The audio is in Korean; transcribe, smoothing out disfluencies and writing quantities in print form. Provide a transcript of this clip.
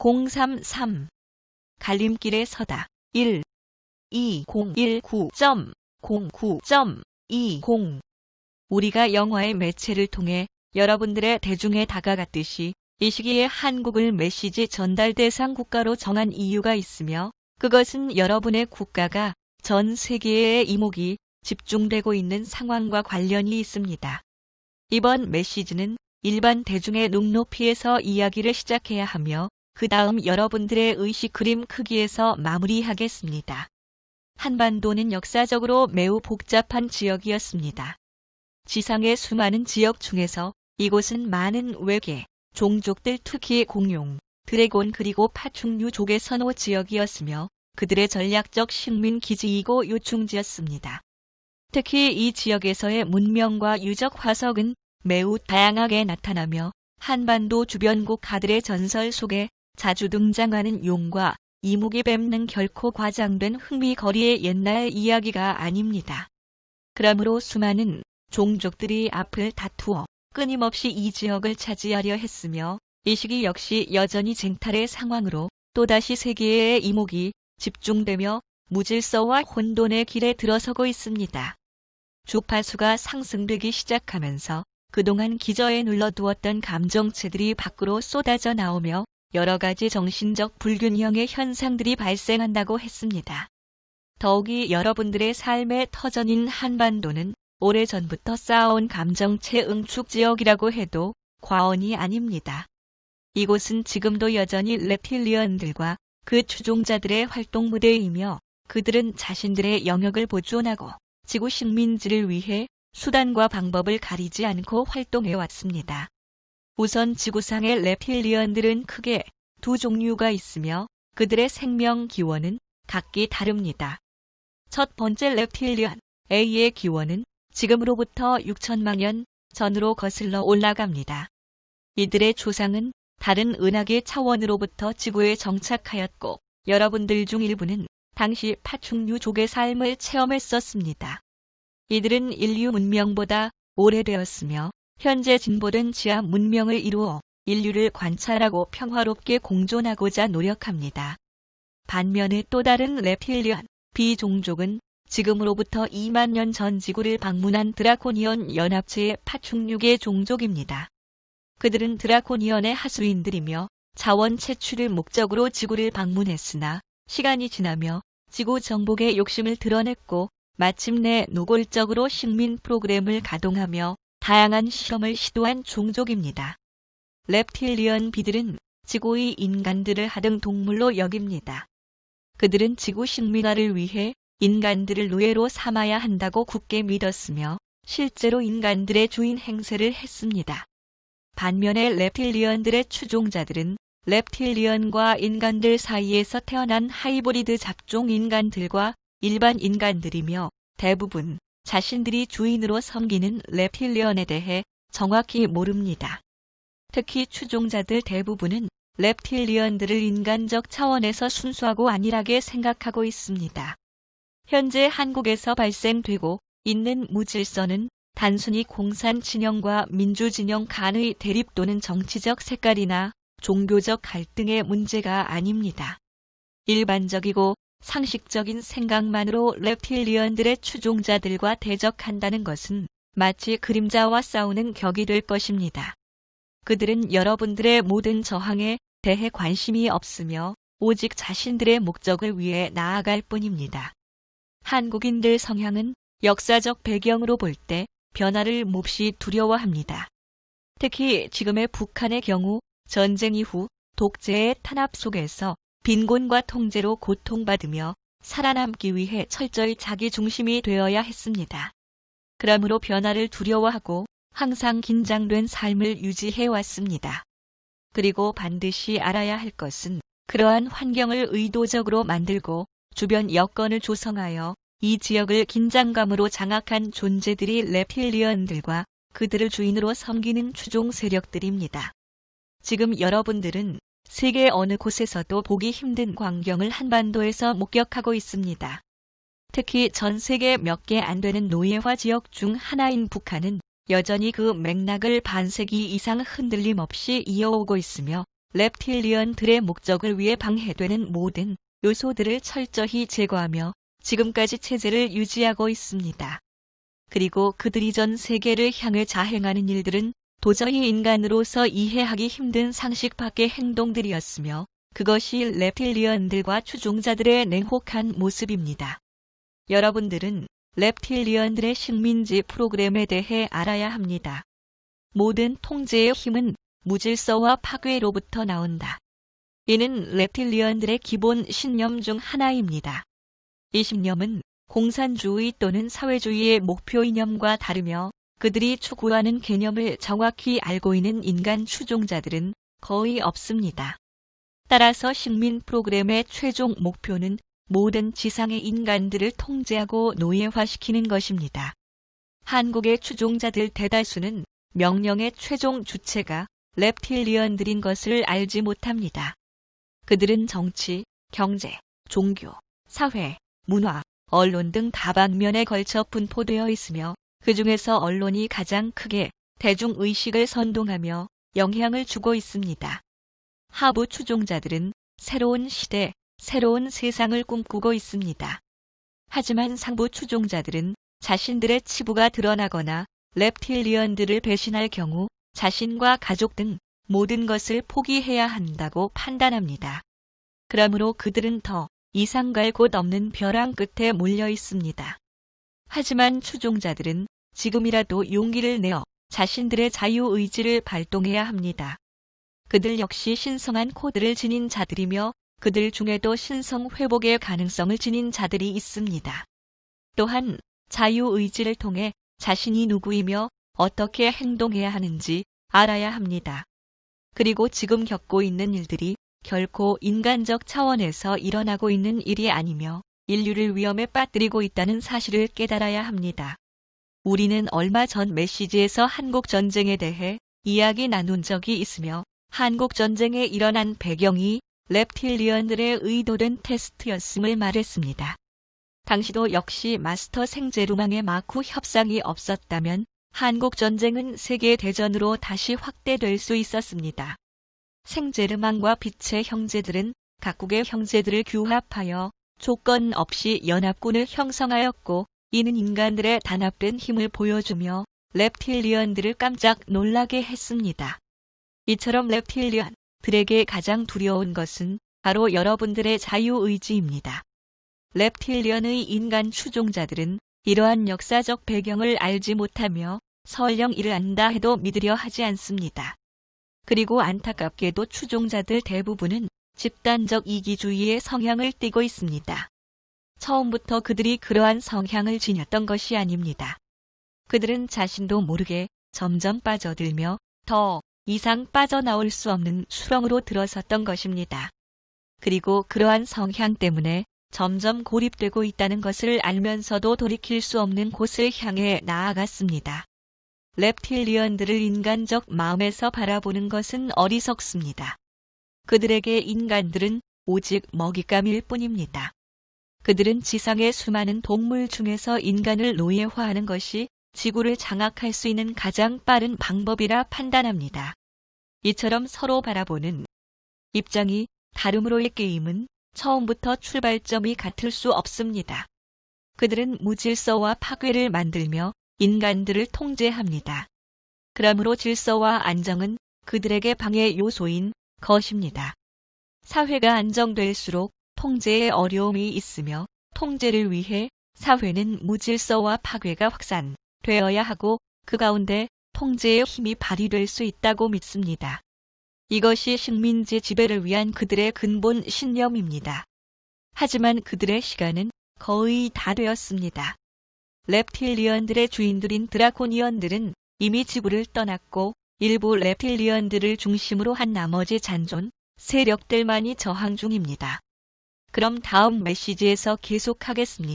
033 갈림길에 서다 1-2019.09.20 우리가 영화의 매체를 통해 여러분들의 대중에 다가갔듯이 이 시기에 한국을 메시지 전달 대상 국가로 정한 이유가 있으며 그것은 여러분의 국가가 전 세계의 이목이 집중되고 있는 상황과 관련이 있습니다. 이번 메시지는 일반 대중의 눈높이에서 이야기를 시작해야 하며 그 다음 여러분들의 의식 그림 크기에서 마무리하겠습니다. 한반도는 역사적으로 매우 복잡한 지역이었습니다. 지상의 수많은 지역 중에서 이곳은 많은 외계, 종족들 특히 공룡, 드래곤 그리고 파충류족의 선호 지역이었으며 그들의 전략적 식민 기지이고 요충지였습니다. 특히 이 지역에서의 문명과 유적 화석은 매우 다양하게 나타나며 한반도 주변 국가들의 전설 속에 자주 등장하는 용과 이무기 뱀은 결코 과장된 흥미거리의 옛날 이야기가 아닙니다. 그러므로 수많은 종족들이 앞을 다투어 끊임없이 이 지역을 차지하려 했으며 이 시기 역시 여전히 쟁탈의 상황으로 또다시 세계의 이목이 집중되며 무질서와 혼돈의 길에 들어서고 있습니다. 주파수가 상승되기 시작하면서 그동안 기저에 눌러두었던 감정체들이 밖으로 쏟아져 나오며 여러 가지 정신적 불균형의 현상들이 발생한다고 했습니다. 더욱이 여러분들의 삶의 터전인 한반도는 오래전부터 쌓아온 감정체 응축 지역이라고 해도 과언이 아닙니다. 이곳은 지금도 여전히 reptilian들과 그 추종자들의 활동 무대이며 그들은 자신들의 영역을 보존하고 지구 식민지를 위해 수단과 방법을 가리지 않고 활동해왔습니다. 우선 지구상의 reptilian들은 크게 두 종류가 있으며 그들의 생명 기원은 각기 다릅니다. 첫 번째 reptilian A의 기원은 지금으로부터 6천만 년 전으로 거슬러 올라갑니다. 이들의 조상은 다른 은하계 차원으로부터 지구에 정착하였고 여러분들 중 일부는 당시 파충류족의 삶을 체험했었습니다. 이들은 인류 문명보다 오래되었으며 현재 진보된 지하 문명을 이루어 인류를 관찰하고 평화롭게 공존하고자 노력합니다. 반면에 또 다른 reptilian B종족은 지금으로부터 2만 년 전 지구를 방문한 드라코니언 연합체의 파충류계 종족입니다. 그들은 드라코니언의 하수인들이며 자원 채취를 목적으로 지구를 방문했으나 시간이 지나며 지구 정복의 욕심을 드러냈고 마침내 노골적으로 식민 프로그램을 가동하며 다양한 실험을 시도한 종족입니다. reptilian B들은 지구의 인간들을 하등 동물로 여깁니다. 그들은 지구 식민화를 위해 인간들을 노예로 삼아야 한다고 굳게 믿었으며 실제로 인간들의 주인 행세를 했습니다. 반면에 reptilian들의 추종자들은 reptilian과 인간들 사이에서 태어난 하이브리드 잡종 인간들과 일반 인간들이며 대부분 자신들이 주인으로 섬기는 reptilian에 대해 정확히 모릅니다. 특히 추종자들 대부분은 reptilian들을 인간적 차원에서 순수하고 안일하게 생각하고 있습니다. 현재 한국에서 발생되고 있는 무질서는 단순히 공산 진영과 민주 진영 간의 대립 또는 정치적 색깔이나 종교적 갈등의 문제가 아닙니다. 일반적이고 상식적인 생각만으로 reptilian들의 추종자들과 대적한다는 것은 마치 그림자와 싸우는 격이 될 것입니다. 그들은 여러분들의 모든 저항에 대해 관심이 없으며 오직 자신들의 목적을 위해 나아갈 뿐입니다. 한국인들 성향은 역사적 배경으로 볼 때 변화를 몹시 두려워합니다. 특히 지금의 북한의 경우 전쟁 이후 독재의 탄압 속에서 빈곤과 통제로 고통받으며 살아남기 위해 철저히 자기 중심이 되어야 했습니다. 그러므로 변화를 두려워하고 항상 긴장된 삶을 유지해 왔습니다. 그리고 반드시 알아야 할 것은 그러한 환경을 의도적으로 만들고 주변 여건을 조성하여 이 지역을 긴장감으로 장악한 존재들이 reptilian들과 그들을 주인으로 섬기는 추종 세력들입니다. 지금 여러분들은 세계 어느 곳에서도 보기 힘든 광경을 한반도에서 목격하고 있습니다. 특히 전 세계 몇 개 안 되는 노예화 지역 중 하나인 북한은 여전히 그 맥락을 반세기 이상 흔들림 없이 이어오고 있으며 reptilian들의 목적을 위해 방해되는 모든 요소들을 철저히 제거하며 지금까지 체제를 유지하고 있습니다. 그리고 그들이 전 세계를 향해 자행하는 일들은 도저히 인간으로서 이해하기 힘든 상식 밖의 행동들이었으며 그것이 reptilian들과 추종자들의 냉혹한 모습입니다. 여러분들은 reptilian들의 식민지 프로그램에 대해 알아야 합니다. 모든 통제의 힘은 무질서와 파괴로부터 나온다. 이는 reptilian들의 기본 신념 중 하나입니다. 이 신념은 공산주의 또는 사회주의의 목표 이념과 다르며 그들이 추구하는 개념을 정확히 알고 있는 인간 추종자들은 거의 없습니다. 따라서 식민 프로그램의 최종 목표는 모든 지상의 인간들을 통제하고 노예화시키는 것입니다. 한국의 추종자들 대다수는 명령의 최종 주체가 reptilian들인 것을 알지 못합니다. 그들은 정치, 경제, 종교, 사회, 문화, 언론 등 다방면에 걸쳐 분포되어 있으며 그 중에서 언론이 가장 크게 대중의식을 선동하며 영향을 주고 있습니다. 하부 추종자들은 새로운 시대, 새로운 세상을 꿈꾸고 있습니다. 하지만 상부 추종자들은 자신들의 치부가 드러나거나 reptilian들을 배신할 경우 자신과 가족 등 모든 것을 포기해야 한다고 판단합니다. 그러므로 그들은 더 이상 갈 곳 없는 벼랑 끝에 몰려 있습니다. 하지만 추종자들은 지금이라도 용기를 내어 자신들의 자유의지를 발동해야 합니다. 그들 역시 신성한 코드를 지닌 자들이며 그들 중에도 신성 회복의 가능성을 지닌 자들이 있습니다. 또한 자유의지를 통해 자신이 누구이며 어떻게 행동해야 하는지 알아야 합니다. 그리고 지금 겪고 있는 일들이 결코 인간적 차원에서 일어나고 있는 일이 아니며 인류를 위험에 빠뜨리고 있다는 사실을 깨달아야 합니다. 우리는 얼마 전 메시지에서 한국전쟁에 대해 이야기 나눈 적이 있으며 한국전쟁에 일어난 배경이 reptilian들의 의도된 테스트였음을 말했습니다. 당시도 역시 마스터 생제루망의 마쿠 협상이 없었다면 한국전쟁은 세계대전으로 다시 확대될 수 있었습니다. 생제르망과 빛의 형제들은 각국의 형제들을 규합하여 조건 없이 연합군을 형성하였고 이는 인간들의 단합된 힘을 보여주며 reptilian들을 깜짝 놀라게 했습니다. 이처럼 reptilian들에게 가장 두려운 것은 바로 여러분들의 자유의지입니다. reptilian의 인간 추종자들은 이러한 역사적 배경을 알지 못하며 설령 이를 안다 해도 믿으려 하지 않습니다. 그리고 안타깝게도 추종자들 대부분은 집단적 이기주의의 성향을 띠고 있습니다. 처음부터 그들이 그러한 성향을 지녔던 것이 아닙니다. 그들은 자신도 모르게 점점 빠져들며 더 이상 빠져나올 수 없는 수렁으로 들어섰던 것입니다. 그리고 그러한 성향 때문에 점점 고립되고 있다는 것을 알면서도 돌이킬 수 없는 곳을 향해 나아갔습니다. reptilian들을 인간적 마음에서 바라보는 것은 어리석습니다. 그들에게 인간들은 오직 먹잇감일 뿐입니다. 그들은 지상의 수많은 동물 중에서 인간을 노예화하는 것이 지구를 장악할 수 있는 가장 빠른 방법이라 판단합니다. 이처럼 서로 바라보는 입장이 다름으로의 게임은 처음부터 출발점이 같을 수 없습니다. 그들은 무질서와 파괴를 만들며 인간들을 통제합니다. 그러므로 질서와 안정은 그들에게 방해 요소인 것입니다. 사회가 안정될수록 통제에 어려움이 있으며 통제를 위해 사회는 무질서와 파괴가 확산되어야 하고 그 가운데 통제의 힘이 발휘될 수 있다고 믿습니다. 이것이 식민지 지배를 위한 그들의 근본 신념입니다. 하지만 그들의 시간은 거의 다 되었습니다. reptilian들의 주인들인 드라코니언들은 이미 지구를 떠났고 일부 reptilian들을 중심으로 한 나머지 잔존 세력들만이 저항 중입니다. 그럼 다음 메시지에서 계속하겠습니다.